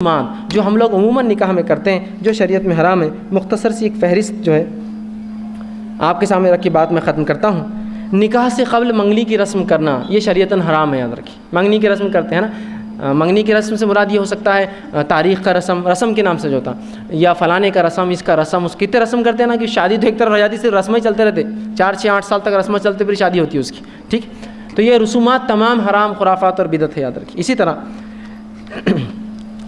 جو ہم لوگ عموماً نکاح میں کرتے ہیں جو شریعت میں حرام ہے، مختصر سی ایک فہرست جو ہے آپ کے سامنے رکھ کے بات میں ختم کرتا ہوں۔ نکاح سے قبل منگنی کی رسم کرنا یہ شریعتاً حرام ہے، یاد رکھیے۔ منگنی کی رسم کرتے ہیں نا، منگنی کی رسم سے مراد یہ ہو سکتا ہے تاریخ کا رسم کے نام سے جو ہوتا، یا فلانے کا رسم، اس کا رسم، اس کتنے رسم کرتے ہیں نا کہ شادی تو ایک طرف رہ جاتی، صرف رسمیں چلتے رہتے، 4-6-8 سال تک رسمیں چلتے پھر شادی ہوتی ہے اس کی، ٹھیک۔ تو یہ رسومات تمام حرام، خرافات اور بدعت ہے، یاد رکھیے۔ اسی طرح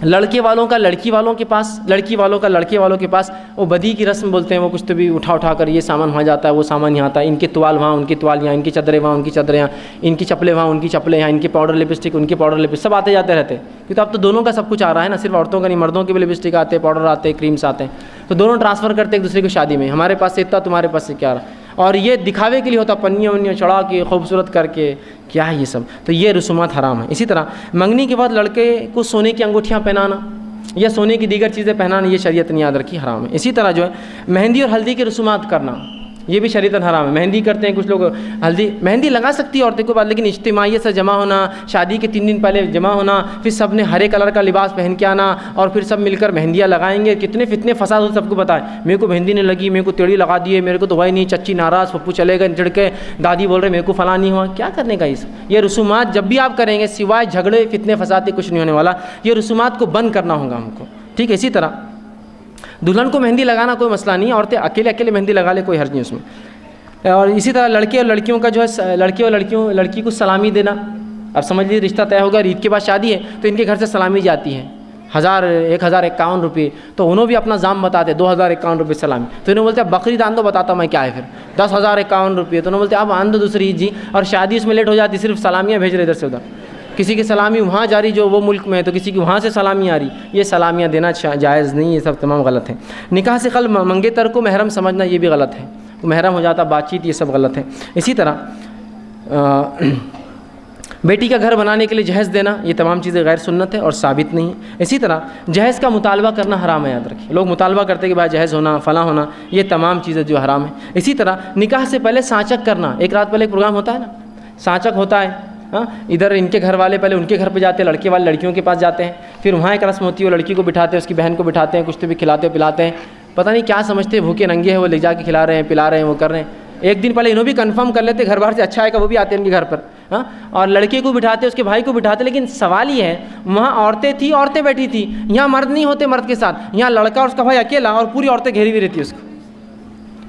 لڑکے والوں کا لڑکی والوں کے پاس، لڑکی والوں کا لڑکے والوں کے پاس وہ بدی کی رسم بولتے ہیں، وہ کچھ تو بھی اٹھا کر یہ سامان وہاں جاتا ہے، وہ سامان یہاں آتا ہے، ان کے توال وہاں، ان کی توال یہاں، ان کی چادریں وہاں، ان کی چادریں یہاں، ان کی چپلیں وہاں، ان کی چپلیں یہاں، ان کے پاؤڈر لپسٹک، ان کے پاؤڈر لپسٹک، سب آتے جاتے رہتے ہیں، کیونکہ اب تو دونوں کا سب کچھ آ رہا ہے نا، صرف عورتوں کا نہیں، مردوں کے بھی لپسٹک آتے ہیں، پاؤڈر آتے ہیں، کریمس آتے ہیں، تو دونوں ٹرانسفر کرتے ایک دوسرے کو شادی میں، ہمارے پاس سے اتنا، تمہارے پاس سے کیا رہا، اور یہ دکھاوے کے لیے ہوتا، پنیاں ونیاں چڑھا کے خوبصورت کر کے، کیا ہے یہ سب، تو یہ رسومات حرام ہیں۔ اسی طرح منگنی کے بعد لڑکے کو سونے کی انگوٹھیاں پہنانا یا سونے کی دیگر چیزیں پہنانا یہ شریعت نے یاد رکھی حرام ہے۔ اسی طرح جو ہے مہندی اور ہلدی کی رسومات کرنا یہ بھی شریعتاً حرام ہے۔ مہندی کرتے ہیں کچھ لوگ، مہندی لگا سکتی ہے عورتیں کو بعد، لیکن اجتماعیت سے جمع ہونا، شادی کے 3 دن پہلے جمع ہونا، پھر سب نے ہرے کلر کا لباس پہن کے آنا اور پھر سب مل کر مہندیاں لگائیں گے، کتنے فتنے فساد ہو، سب کو پتہ ہے، میرے کو مہندی نہیں لگی، میرے کو تیڑی لگا دیے، میرے کو تو وہی نہیں، چچی ناراض، پھپھو چلے گئے چڑھ کے، دادی بول رہے میرے کو فلاں نہیں ہوا، کیا کرنے کا یہ رسومات جب بھی آپ کریں گے سوائے جھگڑے فتنے فساد کے کچھ نہیں ہونے والا، یہ رسومات کو بند کرنا ہوگا ہم کو، ٹھیک ہے۔ اسی طرح دلہن کو مہندی لگانا کوئی مسئلہ نہیں ہے، عورتیں اکیلے مہندی لگا لے، کوئی حرج نہیں اس میں۔ اور اسی طرح لڑکے اور لڑکیوں کا جو ہے، لڑکی کو سلامی دینا، اب سمجھ لیجیے رشتہ طے ہوگا، عید کے بعد شادی ہے تو ان کے گھر سے سلامی جاتی ہے، 1051 روپے، تو انہوں بھی اپنا دام بتاتے 2051 روپے سلامی، تو انہوں بولتے بقرعید آن دو، بتاتا میں کیا ہے پھر 10,051 روپے، تو انہوں بولتے اب آن دو دوسری عید جی، اور شادی اس میں لیٹ ہو جاتی، صرف سلامیاں بھیج رہے ادھر سے ادھر، کسی کی سلامی وہاں جاری جو وہ ملک میں ہے تو کسی کی وہاں سے سلامی آ رہی، یہ سلامیاں دینا جائز نہیں، یہ سب تمام غلط ہیں۔ نکاح سے قبل منگیتر کو محرم سمجھنا یہ بھی غلط ہے، وہ محرم ہو جاتا، بات چیت، یہ سب غلط ہے۔ اسی طرح بیٹی کا گھر بنانے کے لیے جہیز دینا، یہ تمام چیزیں غیر سنت ہے اور ثابت نہیں ہے۔ اسی طرح جہیز کا مطالبہ کرنا حرام ہے، یاد رکھیں، لوگ مطالبہ کرتے کہ بھائی جہیز ہونا، فلاں ہونا، یہ تمام چیزیں جو حرام ہیں۔ اسی طرح نکاح سے پہلے سانچک کرنا، ایک رات پہلے ایک پروگرام ہوتا ہے نا، سانچک ہوتا ہے، ہاں، ادھر ان کے گھر والے پہلے ان کے گھر پہ جاتے ہیں، لڑکے والے لڑکیوں کے پاس جاتے ہیں، پھر وہاں ایک رسم ہوتی ہے، وہ لڑکی کو بٹھاتے ہیں، اس کی بہن کو بٹھاتے ہیں، کچھ تو بھی کھلاتے پلاتے ہیں، پتہ نہیں کیا سمجھتے ہیں، بھوکے ننگے ہیں، وہ لے جا کے کھلا رہے ہیں، پلا رہے ہیں، وہ کر رہے ہیں، ایک دن پہلے انہوں بھی کنفرم کر لیتے گھر باہر سے اچھا ہے کہ وہ بھی آتے ہیں ان کے گھر پر، ہاں، اور لڑکے کو بٹھاتے، اس کے بھائی کو بٹھاتے، لیکن سوال یہ ہے وہاں عورتیں تھیں، عورتیں بیٹھی تھیں، یہاں مرد نہیں ہوتے مرد کے ساتھ، یہاں لڑکا اور اس کا بھائی اکیلا اور پوری عورتیں گھیری ہوئی رہتی ہے اس کو،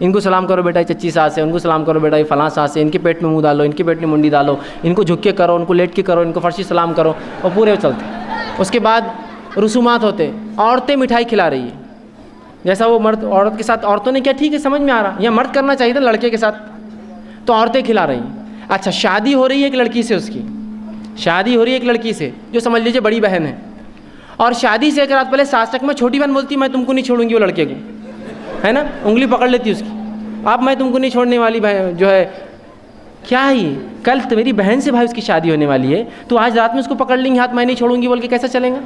ان کو سلام کرو بیٹا چچی ساس ہے، ان کو سلام کرو بیٹا فلاں ساس ہے، ان کے پیٹ میں منہ ڈالو، ان کے پیٹ میں منڈی ڈالو، ان کو جھک کے کرو، ان کو لیٹ کے کرو، ان کو فرشی سلام کرو، اور پورے چلتے۔ اس کے بعد رسومات ہوتے، عورتیں مٹھائی کھلا رہی ہے، جیسا وہ مرد عورت کے ساتھ، عورتوں نے کیا ٹھیک ہے سمجھ میں آ رہا، یا مرد کرنا چاہیے تھا لڑکے کے ساتھ، تو عورتیں کھلا رہی ہیں۔ اچھا شادی ہو رہی ہے ایک لڑکی سے، اس کی شادی ہو رہی ہے ایک لڑکی سے جو سمجھ لیجیے بڑی بہن ہے، اور شادی سے ایک رات پہلے سانچک میں چھوٹی بہن بولتی میں تم کو نہیں چھوڑوں گی، وہ لڑکے کو ہے نا، انگلی پکڑ لیتی اس کی، اب میں تم کو نہیں چھوڑنے والی بہن جو ہے، کیا ہی کل تو میری بہن سے بھائی اس کی شادی ہونے والی ہے، تو آج رات میں اس کو پکڑ لیں گے ہاتھ، میں نہیں چھوڑوں گی بول کے کیسا چلیں گا،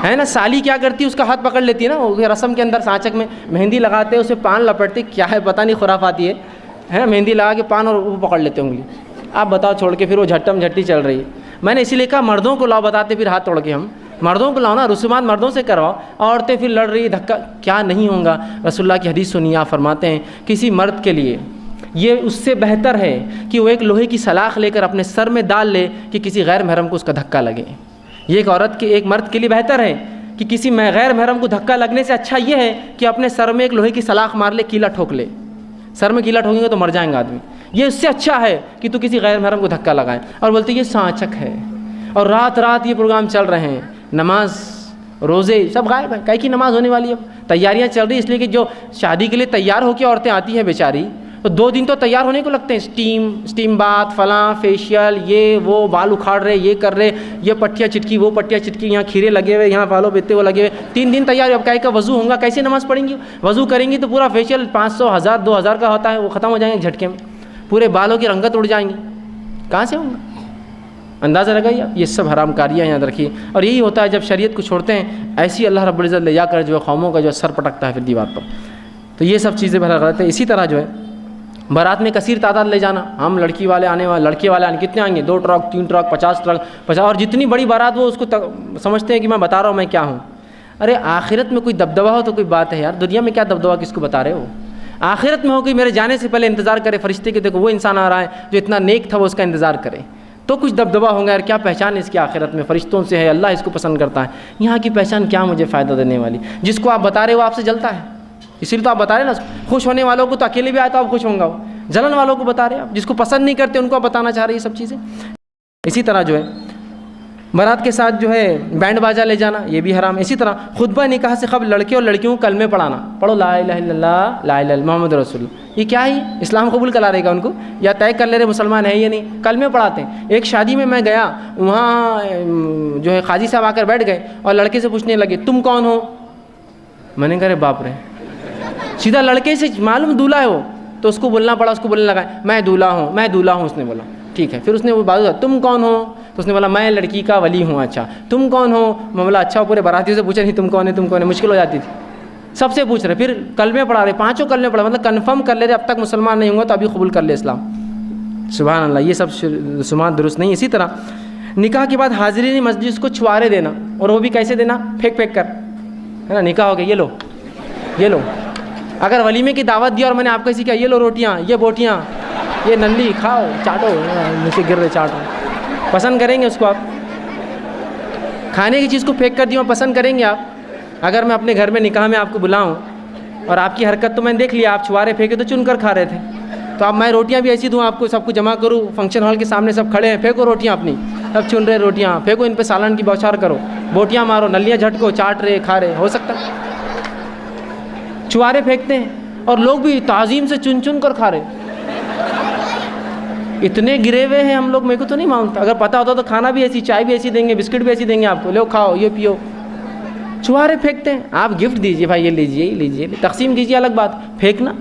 ہے نا۔ سالی کیا کرتی ہے، اس کا ہاتھ پکڑ لیتی ہے نا، وہ رسم کے اندر سانچک میں مہندی لگاتے ہیں، اسے پان لپٹتے، کیا ہے پتہ نہیں خرافاتی ہے نا، مہندی لگا کے پان اور وہ پکڑ لیتے انگلی، آپ بتاؤ چھوڑ کے، پھر وہ جھٹم جھٹی چل رہی ہے۔ میں نے اسی لیے کہا مردوں کو لاؤ، بتاتے پھر ہاتھ توڑ کے، ہم مردوں کو لاؤ نا، رسومات مردوں سے کرواؤ، عورتیں پھر لڑ رہی دھکا، کیا نہیں ہوگا۔ رسول اللہ کی حدیث سنیے، آپ فرماتے ہیں کسی مرد کے لیے یہ اس سے بہتر ہے کہ وہ ایک لوہے کی سلاخ لے کر اپنے سر میں ڈال لے کہ کسی غیر محرم کو اس کا دھکا لگے، یہ ایک عورت کے ایک مرد کے لیے بہتر ہے کہ کسی غیر محرم کو دھکا لگنے سے اچھا یہ ہے کہ اپنے سر میں ایک لوہے کی سلاخ مار لے، کیلا ٹھوک لے، سر میں کیلا ٹھوکیں گے تو مر جائیں گے آدمی، یہ اس سے اچھا ہے کہ تو کسی غیر محرم کو دھکا لگائیں۔ اور بولتے یہ سانچک ہے، اور رات رات یہ پروگرام چل رہے ہیں، نماز روزے سب غائب ہیں، کئی کی نماز ہونے والی ہے، تیاریاں چل رہی، اس لیے کہ جو شادی کے لیے تیار ہو کے عورتیں آتی ہیں بیچاری، تو 2 دن تو تیار ہونے کو لگتے ہیں، اسٹیم بات، فلاں فیشیل، یہ وہ، بال اکھاڑ رہے، یہ کر رہے، یہ پٹیاں چٹکی، وہ پٹیاں چٹکی، یہاں کھیرے لگے ہوئے، یہاں بالوں بیتے وہ لگے ہوئے، 3 دن تیار، اب کا وضو ہوگا، کیسے نماز پڑھیں گی، وضو کریں گی تو پورا فیشیل 500 1000 2000 کا ہوتا ہے، وہ ختم ہو جائیں گے جھٹکے میں، پورے بالوں کی رنگت اڑ جائیں گی، کہاں سے ہوگا، اندازہ لگائیے، یہ سب حرام کاریاں یاد رکھیے۔ اور یہی ہوتا ہے جب شریعت کو چھوڑتے ہیں، ایسی اللہ رب العزت لے جا کر جو ہے قوموں کا جو سر پٹکتا ہے پھر دیوار پر، تو یہ سب چیزیں بہت غلط ہے۔ اسی طرح جو ہے بارات میں کثیر تعداد لے جانا، ہم لڑکی والے آنے والے، لڑکے والے آنے، کتنے آئیں گے؟ 2 ٹرک 3 ٹرک 50 ٹرک 50، اور جتنی بڑی بارات وہ اس کو سمجھتے ہیں کہ میں بتا رہا ہوں میں کیا ہوں۔ ارے آخرت میں کوئی دبدبہ ہو تو کوئی بات ہے یار، دنیا میں کیا دبدبہ کس کو بتا رہے ہو؟ آخرت میں ہو کہ میرے جانے سے پہلے انتظار کرے فرشتے کہ دیکھو وہ انسان آ رہا ہے جو اتنا نیک تھا، وہ اس کا انتظار کرے، تو کچھ دبدبہ ہوگا یار، کیا پہچان اس کی آخرت میں، فرشتوں سے ہے، اللہ اس کو پسند کرتا ہے۔ یہاں کی پہچان کیا مجھے فائدہ دینے والی؟ جس کو آپ بتا رہے وہ آپ سے جلتا ہے، اسی لیے تو آپ بتا رہے نا، خوش ہونے والوں کو تو اکیلے بھی آئے تو آپ خوش ہوں گا، جلن والوں کو بتا رہے ہیں آپ، جس کو پسند نہیں کرتے ان کو آپ بتانا چاہ رہے ہیں یہ سب چیزیں۔ اسی طرح جو ہے بارات کے ساتھ جو ہے بینڈ باجا لے جانا یہ بھی حرام ہے۔ اسی طرح خطبہ نکاح سے قبل لڑکے اور لڑکیوں کو کلمے پڑھانا، پڑھو لا الہ الا اللہ لا الہ الا محمد رسول اللہ، یہ کیا ہے؟ اسلام قبول کرا رہے گا ان کو یا طے کر لے رہے مسلمان ہیں یا نہیں؟ کلمے پڑھاتے ہیں۔ ایک شادی میں گیا، وہاں جو ہے قاضی صاحب آ کر بیٹھ گئے اور لڑکے سے پوچھنے لگے تم کون ہو؟ میں نے کہا رے باپ رے، سیدھا لڑکے سے معلوم دولہا ہے وہ، تو اس کو بولنا پڑا، اس کو بولنے لگا میں دولہا ہوں میں دولہا ہوں، اس نے بولا ٹھیک ہے۔ پھر اس نے وہ بات تم کون ہو؟ تو اس نے بولا میں لڑکی کا ولی ہوں۔ اچھا تم کون ہو؟ میں بولا اچھا، پورے باراتیوں سے پوچھا نہیں تم کون ہے تم کون ہے، مشکل ہو جاتی تھی، سب سے پوچھ رہے، پھر کلمے پڑھا رہے، 5 کلمے پڑھا، مطلب کنفرم کر لے رہے اب تک مسلمان نہیں ہوں گا تو ابھی قبول کر لے اسلام۔ سبحان اللہ، یہ سب رسومات درست نہیں۔ اسی طرح نکاح کے بعد حاضرین مجلس کو چھوارے دینا، اور وہ بھی کیسے دینا؟ پھینک پھینک کر، ہے نا، نکاح ہو گیا یہ لو، اگر ولیمے کی دعوت دی اور میں نے آپ کو ایسی کہا یہ لو روٹیاں یہ بوٹیاں یہ نلی کھاؤ چاٹو، نیچے گر رہے چاٹو، پسند کریں گے اس کو؟ آپ کھانے کی چیز کو پھینک کر دیا پسند کریں گے آپ؟ اگر میں اپنے گھر میں نکاح میں آپ کو بلاؤں اور آپ کی حرکت تو میں نے دیکھ لیا، آپ چھوارے پھینکے تو چن کر کھا رہے تھے، تو اب میں روٹیاں بھی ایسی دوں آپ کو، سب کو جمع کروں فنکشن ہال کے سامنے، سب کھڑے ہیں، پھینکو روٹیاں اپنی، سب چن رہے روٹیاں، پھینکو ان پہ سالن کی بوچھار کرو، بوٹیاں مارو، نلیاں جھٹکو، چاٹ رہے کھا رہے، ہو سکتا؟ چھوارے پھینکتے ہیں اور لوگ بھی تعظیم سے چن چن کر کھا رہے، اتنے گرے ہوئے ہیں ہم لوگ، میرے کو تو نہیں مانگتا، اگر پتہ ہوتا تو کھانا بھی ایسی، چائے بھی ایسی دیں گے، بسکٹ بھی ایسی دیں گے آپ کو، لو کھاؤ یہ پیو۔ چھوارے پھینکتے ہیں، آپ گفٹ دیجئے بھائی، یہ لیجئے تقسیم کیجئے الگ بات، پھینکنا۔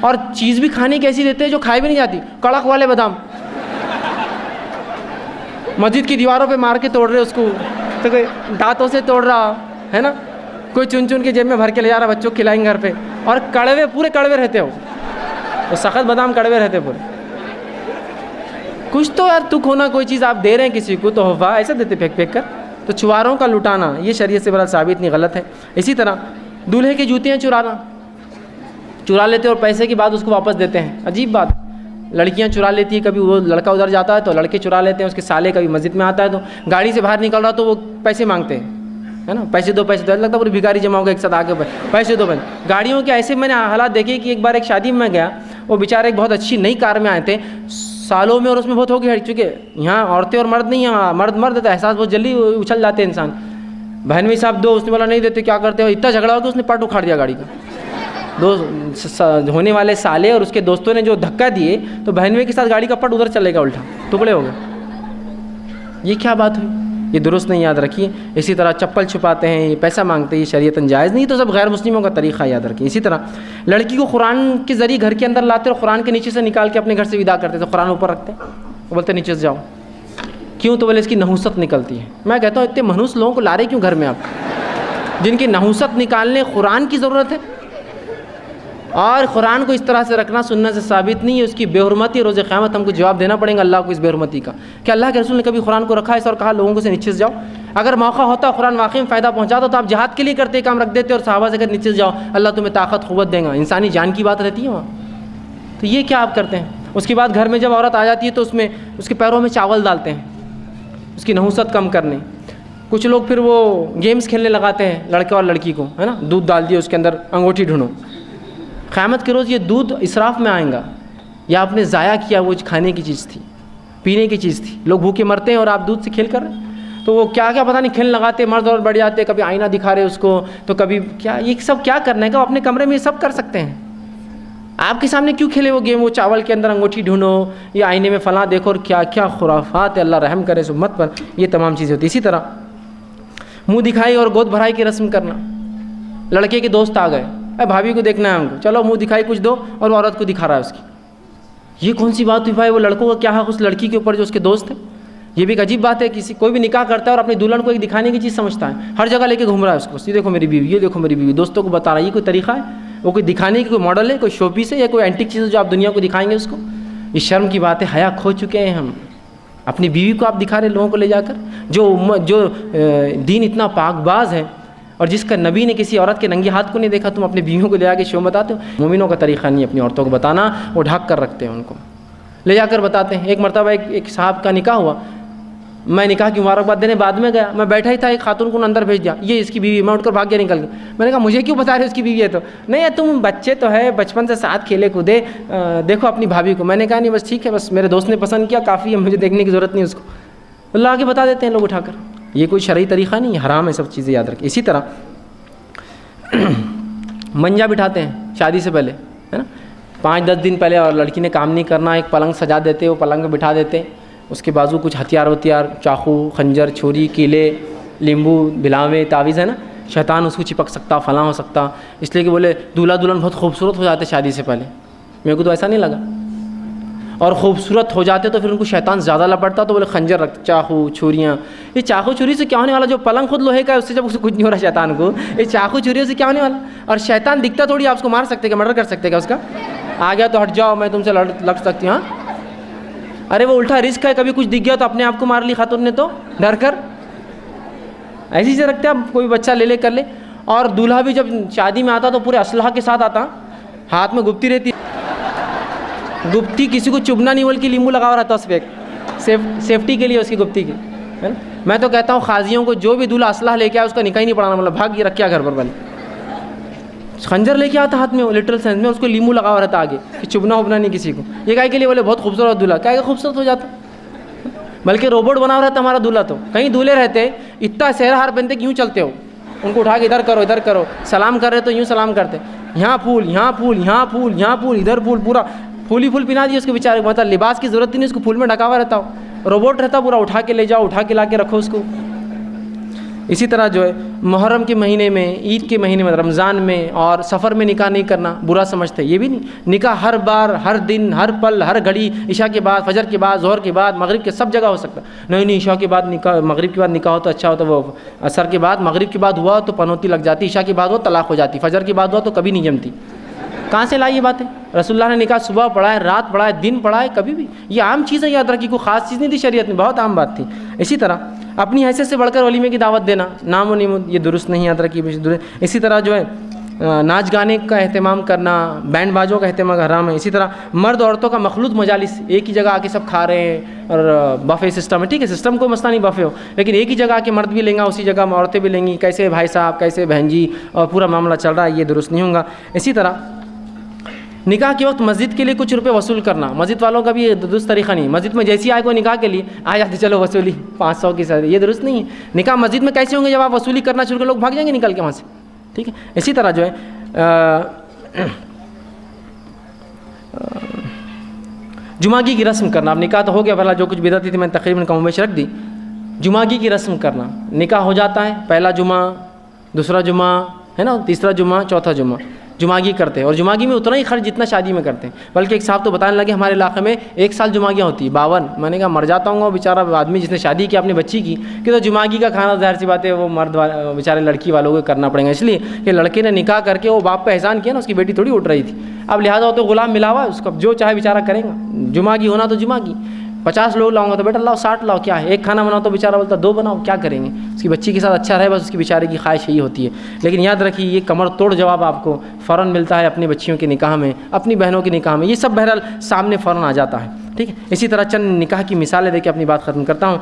اور چیز بھی کھانے کی ایسی دیتے ہیں جو کھائی بھی نہیں جاتی، کڑک والے بادام مسجد کی دیواروں پہ مار کے توڑ رہے اس کو، تو کوئی دانتوں سے توڑ رہا ہے نا، کوئی چن چن کے جیب میں بھر کے لے جا رہا، بچوں کو کھلائیں گے گھر پہ، اور کڑوے پورے کڑوے رہتے ہو، وہ سخت بادام کڑوے رہتے پورے۔ کچھ تو یار تک ہونا، کوئی چیز آپ دے رہے ہیں کسی کو تو تحفہ ایسا دیتے پھینک پھینک کر، تو چھواروں کا لٹانا یہ شریعت سے بہرحال ثابت نہیں، غلط ہے۔ اسی طرح دولہے کی جوتیاں چرا لیتے اور پیسے کے بعد اس کو واپس دیتے ہیں، عجیب بات، لڑکیاں چرا لیتی ہیں، کبھی وہ لڑکا ادھر جاتا ہے تو لڑکے چرا لیتے ہیں، اس کے سالے کبھی مسجد میں آتا ہے تو گاڑی سے باہر نکل رہا تو وہ پیسے مانگتے ہیں، ہے نا، پیسے دو لگتا ہے پوری بھکاری جمع ہو گیا ایک ساتھ آگے، پیسے دو گاڑیوں کے ایسے میں نے حالات دیکھے کہ ایک بار ایک شادی میں گیا، وہ بیچارے ایک بہت اچھی نئی کار میں آئے تھے سالوں میں، اور اس میں بہت ہو گئی، چونکہ یہاں عورتیں اور مرد نہیں ہیں، مرد تو احساس بہت جلدی اچھل جاتے ہیں انسان، بہن بھی صاحب دو، اس نے بولا نہیں دیتے، کیا کرتے ہو، اتنا جھگڑا ہو کہ اس نے پٹ اکھاڑ دیا گاڑی کا، دو ہونے والے سالے اور اس کے دوستوں نے جو دھکا دیے تو بہنوئی کے ساتھ گاڑی کا پٹ ادھر چلے گا، الٹا ٹکڑے ہو گئے، یہ کیا بات ہوئی؟ یہ درست نہیں، یاد رکھیے۔ اسی طرح چپل چھپاتے ہیں، یہ پیسہ مانگتے ہیں، یہ شریعتاً جائز نہیں، تو سب غیر مسلموں کا طریقہ یاد رکھیے۔ اسی طرح لڑکی کو قرآن کے ذریعے گھر کے اندر لاتے اور قرآن کے نیچے سے نکال کے اپنے گھر سے ودا کرتے، تو قرآن اوپر رکھتے وہ بولتے نیچے سے جاؤ، کیوں؟ تو بولے اس کی نحوست نکلتی ہے۔ میں کہتا ہوں اتنے منحوس لوگوں کو لا رہے کیوں گھر میں آپ، جن کی نحوست نکالنے قرآن کی ضرورت ہے، اور قرآن کو اس طرح سے رکھنا سنت سے ثابت نہیں ہے، اس کی بے حرمتی روز قیامت ہم کو جواب دینا پڑے گا اللہ کو اس بے حرمتی کا، کہ اللہ کے رسول نے کبھی قرآن کو رکھا ہے اور کہا لوگوں کو سے نیچے سے جاؤ؟ اگر موقع ہوتا قرآن واقعی میں فائدہ پہنچاتا تو آپ جہاد کے لیے کرتے کام رکھ دیتے اور صحابہ سے کہتے نیچے سے جاؤ اللہ تمہیں طاقت قوت دے گا، انسانی جان کی بات رہتی ہے وہاں، تو یہ کیا آپ کرتے ہیں؟ اس کے بعد گھر میں جب عورت آ جاتی ہے تو اس میں اس کے پیروں میں چاول ڈالتے ہیں اس کی نحوست کم کرنے، کچھ لوگ پھر وہ گیمز کھیلنے لگاتے ہیں لڑکے اور لڑکی کو، ہے نا، دودھ ڈال دیا اس کے اندر انگوٹھی ڈھونڈو، قیامت کے روز یہ دودھ اسراف میں آئیں گا، یا آپ نے ضائع کیا، وہ کھانے کی چیز تھی، پینے کی چیز تھی، لوگ بھوکے مرتے ہیں اور آپ دودھ سے کھیل کر رہے ہیں، تو وہ کیا کیا پتہ نہیں کھیل لگاتے، مرد اور بڑھ جاتے، کبھی آئینہ دکھا رہے اس کو، تو کبھی کیا، یہ سب کیا کرنا ہے کہ وہ اپنے کمرے میں یہ سب کر سکتے ہیں، آپ کے سامنے کیوں کھیلے وہ گیم، وہ چاول کے اندر انگوٹھی ڈھونڈو یا آئینے میں فلاں دیکھو، اور کیا کیا خرافات ہے، اللہ رحم کرے اس امت پر، یہ تمام چیزیں ہوتی۔ اسی طرح منہ دکھائی اور گود بھرائی کی رسم کرنا، لڑکے کے دوست آ گئے، اے بھابھی کو دیکھنا ہے ہم کو، چلو منہ دکھائی کچھ دو، اور وہ عورت کو دکھا رہا ہے اس کی، یہ کون سی بات ہوئی بھائی؟ وہ لڑکوں کا کیا حق اس لڑکی کے اوپر جو اس کے دوست ہیں؟ یہ بھی ایک عجیب بات ہے، کوئی بھی نکاح کرتا ہے اور اپنی دلہن کو ایک دکھانے کی چیز سمجھتا ہے، ہر جگہ لے کے گھوم رہا ہے اس کو، یہ دیکھو میری بیوی، یہ دیکھو میری بیوی، دوستوں کو بتا رہا ہے، یہ کوئی طریقہ ہے؟ وہ کوئی دکھانے کی کوئی ماڈل ہے, کوئی شو پیس ہے, یا کوئی اینٹک چیز ہے جو آپ دنیا کو دکھائیں گے اس کو؟ یہ شرم کی بات ہے. حیا کھو چکے ہیں ہم. اپنی بیوی کو آپ دکھا رہے لوگوں کو لے جا کر, جو دین اتنا پاک باز ہے اور جس کا نبی نے کسی عورت کے ننگے ہاتھ کو نہیں دیکھا, تم اپنی بیویوں کو لے جا کے شو بتاتے ہو. مومنوں کا طریقہ نہیں اپنی عورتوں کو بتانا, وہ ڈھک کر رکھتے ہیں, ان کو لے جا کر بتاتے ہیں. ایک مرتبہ ایک صاحب کا نکاح ہوا, میں نکاح کی مبارکباد دینے بعد میں گیا, میں بیٹھا ہی تھا, ایک خاتون کو اندر بھیج دیا, یہ اس کی بیوی. میں اٹھ کر بھاگ گیا نکل کے. میں نے کہا مجھے کیوں بتا رہے اس کی بیوی ہے؟ تو نہیں, تم بچے تو ہے, بچپن سے ساتھ کھیلے کودے, دیکھو اپنی بھابھی کو. میں نے کہا نہیں بس ٹھیک ہے, بس میرے دوست نے پسند کیا, کافی ہے, مجھے دیکھنے کی ضرورت نہیں اس کو. اللہ آگے بتا دیتے ہیں لوگ اٹھا کر. یہ کوئی شرعی طریقہ نہیں, حرام ہے سب چیزیں, یاد رکھیں. اسی طرح منجا بٹھاتے ہیں شادی سے پہلے, ہے نا, 5-10 دن پہلے, اور لڑکی نے کام نہیں کرنا, ایک پلنگ سجا دیتے, وہ پلنگ پہ بٹھا دیتے, اس کے بازو کچھ ہتھیار, چاقو, خنجر, چھری, کیلے, لیمبو, بلاوے, تعویذ, ہے نا, شیطان اس کو چپک سکتا, فلاں ہو سکتا. اس لیے کہ بولے دولہا دلہن بہت خوبصورت ہو جاتے شادی سے پہلے. میرے کو تو ایسا نہیں لگا. اور خوبصورت ہو جاتے تو پھر ان کو شیطان زیادہ لپٹتا, تو بولے خنجر رکھتے, چاقو, چھریاں. یہ چاقو چھری سے کیا ہونے والا؟ جو پلنگ خود لوہے کا ہے, اس سے جب اسے کچھ نہیں ہو رہا شیطان کو, یہ چاقو چھریوں سے کیا ہونے والا؟ اور شیطان دکھتا تھوڑی, آپ اس کو مار سکتے کیا, مرڈر کر سکتے کیا اس کا؟ آ گیا تو ہٹ جاؤ, میں تم سے لڑ سکتی ہوں. ہاں, ارے وہ الٹا رسک ہے, کبھی کچھ دکھ گیا تو اپنے آپ کو مار لی خاتون نے تو ڈر کر. ایسی سے رکھتے آپ, کوئی بچہ لے کر لے. اور دولہا بھی جب شادی میں آتا تو پورے اسلحہ کے ساتھ آتا, ہاتھ میں گپتی رہتی, گپتی کسی کو چبھنا نہیں بول کے لیمبو لگا ہوا رہتا اس پہ, سیفٹی کے لیے اس کی گپتی کی, ہے نا. میں تو کہتا ہوں قاضیوں کو, جو بھی دولہا اسلحہ لے کے آئے اس کا نکاح ہی نہیں پڑھانا, مطلب بھاگ یہ رکھیا گھر پر بنے. خنجر لے کے آتا ہاتھ میں, لٹرل سینس میں, اس کو لیمبو لگا ہوا رہتا آگے کہ چبھنا وبنا نہیں کسی کو. یہ کہے کے لیے بولے بہت خوبصورت دولہا, کیا خوبصورت ہو جاتا, بلکہ روبوٹ بنا ہوا رہتا ہمارا دولہا. تو کہیں دولہے رہتے اتنا سہرا ہار پہنتے کیوں چلتے ہو, ان کو اٹھا کے ادھر کرو, سلام کر رہے تو یوں سلام کرتے, یہاں پھول, یہاں پھول, یہاں پھول, یہاں پھول, ادھر پھول, پورا پھول ہی پھول پہنا دیے اس کے بیچارے کو. مطلب لباس کی ضرورت ہی نہیں, اس کو پھول میں ڈھکا ہوا رہتا ہو, روبوٹ رہتا پورا, اٹھا کے لے جاؤ, اٹھا کے لا کے رکھو اس کو. اسی طرح جو ہے محرم کے مہینے میں, عید کے مہینے میں, رمضان میں اور سفر میں نکاح نہیں کرنا برا سمجھتے. یہ بھی نہیں, نکاح ہر بار, ہر دن, ہر پل, ہر گھڑی, عشاء کے بعد, فجر کے بعد, ظہر کے بعد, مغرب کے, سب جگہ ہو سکتا. نہیں, عشاء کے بعد نکاح, مغرب کے بعد نکاح ہو تو اچھا ہوتا, وہ عصر کے بعد, مغرب کے بعد ہوا تو پنوتی لگ جاتی, عشاء کے بعد ہو طلاق ہو جاتی, فجر کے بعد ہوا تو کبھی نہیں جمتی. کہاں سے لائی یہ باتیں؟ رسول اللہ نے نکاح صبح پڑھا ہے, رات پڑھا ہے, دن پڑھا ہے, کبھی بھی. یہ عام چیزیں, یاد رکھیے, کوئی خاص چیز نہیں تھی شریعت میں, بہت عام بات تھی. اسی طرح اپنی حیثیت سے بڑھ کر ولیمے کی دعوت دینا, نام و نیمت, یہ درست نہیں, یاد رکھیے. اسی طرح جو ہے ناچ گانے کا اہتمام کرنا, بینڈ باجوں کا اہتمام حرام ہے. اسی طرح مرد عورتوں کا مخلوط مجالس, ایک ہی جگہ آ کے سب کھا رہے ہیں, اور بفے سسٹم ہے, ٹھیک ہے, سسٹم کو مسئلہ نہیں بفے ہو, لیکن ایک ہی جگہ آ کے مرد بھی لیں گا, اسی جگہ عورتیں بھی لیں گی, کیسے بھائی صاحب, کیسے بہن جی, اور پورا معاملہ چل رہا ہے, یہ درست نہیں ہوگا. اسی طرح نکاح کے وقت مسجد کے لیے کچھ روپے وصول کرنا, مسجد والوں کا بھی یہ درست طریقہ نہیں. مسجد میں جیسی آئے کوئی نکاح کے لیے آ جاتے, چلو وصولی 500 کی ساتھ, یہ درست نہیں ہے. نکاح مسجد میں کیسے ہوں گے جب آپ وصولی کرنا شروع کر, لوگ بھاگ جائیں گے نکل کے وہاں سے, ٹھیک ہے. اسی طرح جو ہے جمعگی کی رسم کرنا. اب نکاح تو ہو گیا, پہلا جو کچھ بدعت تھی میں تقریباً کم و بیش رکھ دی. جمعگی کی رسم کرنا, نکاح ہو جاتا ہے, پہلا جمعہ, دوسرا جمعہ, ہے نا, تیسرا جمعہ, چوتھا جمعہ, جمعگی کرتے ہیں. اور جمعگی میں اتنا ہی خرچ جتنا شادی میں کرتے ہیں. بلکہ ایک صاحب تو بتانے لگے ہمارے علاقے میں 1 سال جمعگیاں ہوتی ہے 52. میں نے کہا مر جاتا ہوں گا بیچارہ آدمی جس نے شادی کی اپنی بچی کی, کہ تو جمعگی کا کھانا ظاہر سی بات ہے وہ مرد بیچارے لڑکی والوں کو کرنا پڑے گا, اس لیے کہ لڑکے نے نکاح کر کے وہ باپ پہ احسان کیا نا, اس کی بیٹی تھوڑی اٹھ رہی تھی. اب لہٰذا وہ تو غلام ملا ہوا ہے, اس کا جو چاہے بیچارہ کرے گا. جمعگی ہونا تو جمعگی, 50 لوگ لاؤں گا تو بیٹا لاؤ 60 لاؤ, کیا ہے, ایک کھانا بناؤ تو بیچارہ بولتا 2 بناؤ, کیا کریں گے. اس کی بچی کے ساتھ اچھا رہے, بس اس کی بیچارے کی خواہش یہی ہوتی ہے. لیکن یاد رکھیے یہ کمر توڑ جواب آپ کو فوراً ملتا ہے اپنی بچیوں کے نکاح میں, اپنی بہنوں کے نکاح میں, یہ سب بہرحال سامنے فوراً آ جاتا ہے, ٹھیک ہے. اسی طرح چند نکاح کی مثالیں دے کے اپنی بات ختم کرتا ہوں.